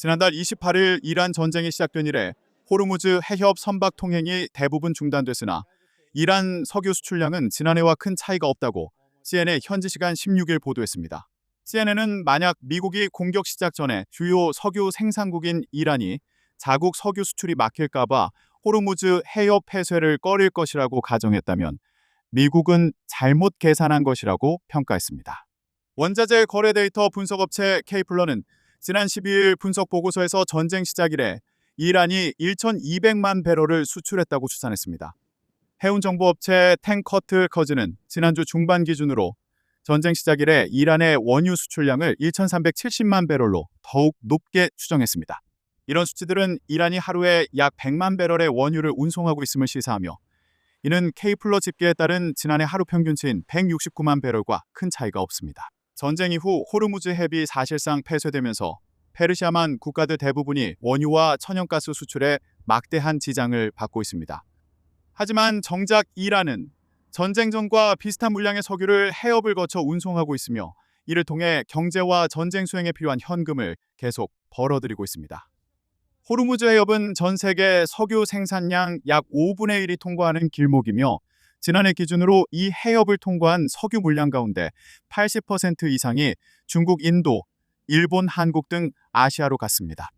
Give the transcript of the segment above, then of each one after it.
지난달 28일 이란 전쟁이 시작된 이래 호르무즈 해협 선박 통행이 대부분 중단됐으나 이란 석유 수출량은 지난해와 큰 차이가 없다고 CNN 현지 시간 16일 보도했습니다. CNN은 만약 미국이 공격 시작 전에 주요 석유 생산국인 이란이 자국 석유 수출이 막힐까 봐 호르무즈 해협 폐쇄를 꺼릴 것이라고 가정했다면 미국은 잘못 계산한 것이라고 평가했습니다. 원자재 거래 데이터 분석업체 케이플러는 지난 12일 분석 보고서에서 전쟁 시작 이래 이란이 1,200만 배럴을 수출했다고 추산했습니다. 해운 정보업체 탱커트커즈는 지난주 중반 기준으로 전쟁 시작 이래 이란의 원유 수출량을 1,370만 배럴로 더욱 높게 추정했습니다. 이런 수치들은 이란이 하루에 약 100만 배럴의 원유를 운송하고 있음을 시사하며 이는 케이플러 집계에 따른 지난해 하루 평균치인 169만 배럴과 큰 차이가 없습니다. 전쟁 이후 호르무즈 해협이 사실상 폐쇄되면서 페르시아만 국가들 대부분이 원유와 천연가스 수출에 막대한 지장을 받고 있습니다. 하지만 정작 이란은 전쟁 전과 비슷한 물량의 석유를 해협을 거쳐 운송하고 있으며 이를 통해 경제와 전쟁 수행에 필요한 현금을 계속 벌어들이고 있습니다. 호르무즈 해협은 전 세계 석유 생산량 약 5분의 1이 통과하는 길목이며 지난해 기준으로 이 해협을 통과한 석유 물량 가운데 80% 이상이 중국, 인도, 일본, 한국 등 아시아로 갔습니다.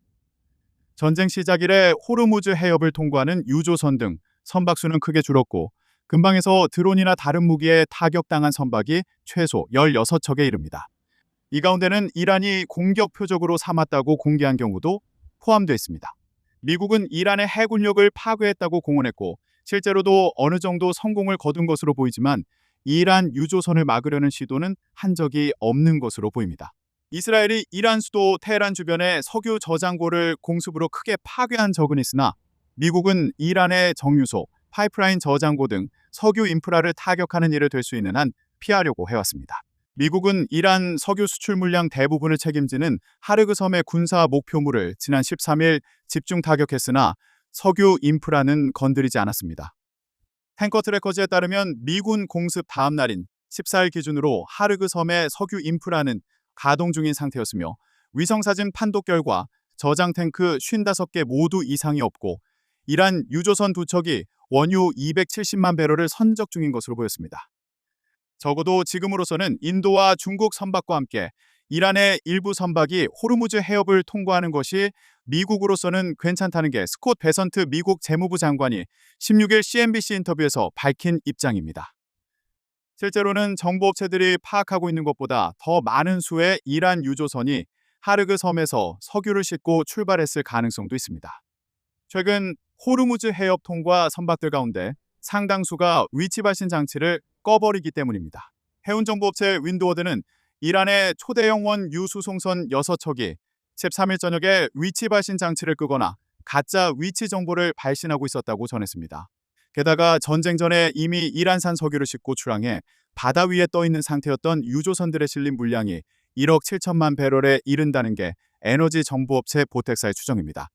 전쟁 시작 이래 호르무즈 해협을 통과하는 유조선 등 선박수는 크게 줄었고 근방에서 드론이나 다른 무기에 타격당한 선박이 최소 16척에 이릅니다. 이 가운데는 이란이 공격 표적으로 삼았다고 공개한 경우도 포함되어 있습니다. 미국은 이란의 해군력을 파괴했다고 공언했고 실제로도 어느 정도 성공을 거둔 것으로 보이지만 이란 유조선을 막으려는 시도는 한 적이 없는 것으로 보입니다. 이스라엘이 이란 수도 테헤란 주변의 석유 저장고를 공습으로 크게 파괴한 적은 있으나 미국은 이란의 정유소, 파이프라인 저장고 등 석유 인프라를 타격하는 일을 될 수 있는 한 피하려고 해왔습니다. 미국은 이란 석유 수출 물량 대부분을 책임지는 하르그 섬의 군사 목표물을 지난 13일 집중 타격했으나 석유 인프라는 건드리지 않았습니다. 탱커 트래커즈에 따르면 미군 공습 다음 날인 14일 기준으로 하르그 섬의 석유 인프라는 가동 중인 상태였으며 위성사진 판독 결과 저장 탱크 55개 모두 이상이 없고 이란 유조선 2척이 원유 270만 배럴을 선적 중인 것으로 보였습니다. 적어도 지금으로서는 인도와 중국 선박과 함께 이란의 일부 선박이 호르무즈 해협을 통과하는 것이 미국으로서는 괜찮다는 게 스콧 베선트 미국 재무부 장관이 16일 CNBC 인터뷰에서 밝힌 입장입니다. 실제로는 정보업체들이 파악하고 있는 것보다 더 많은 수의 이란 유조선이 하르그 섬에서 석유를 싣고 출발했을 가능성도 있습니다. 최근 호르무즈 해협 통과 선박들 가운데 상당수가 위치 발신 장치를 꺼버리기 때문입니다. 해운정보업체 윈드워드는 이란의 초대형 원유 수송선 6척이 13일 저녁에 위치 발신 장치를 끄거나 가짜 위치 정보를 발신하고 있었다고 전했습니다. 게다가 전쟁 전에 이미 이란산 석유를 싣고 출항해 바다 위에 떠 있는 상태였던 유조선들에 실린 물량이 1억 7천만 배럴에 이른다는 게 에너지 정보업체 보텍사의 추정입니다.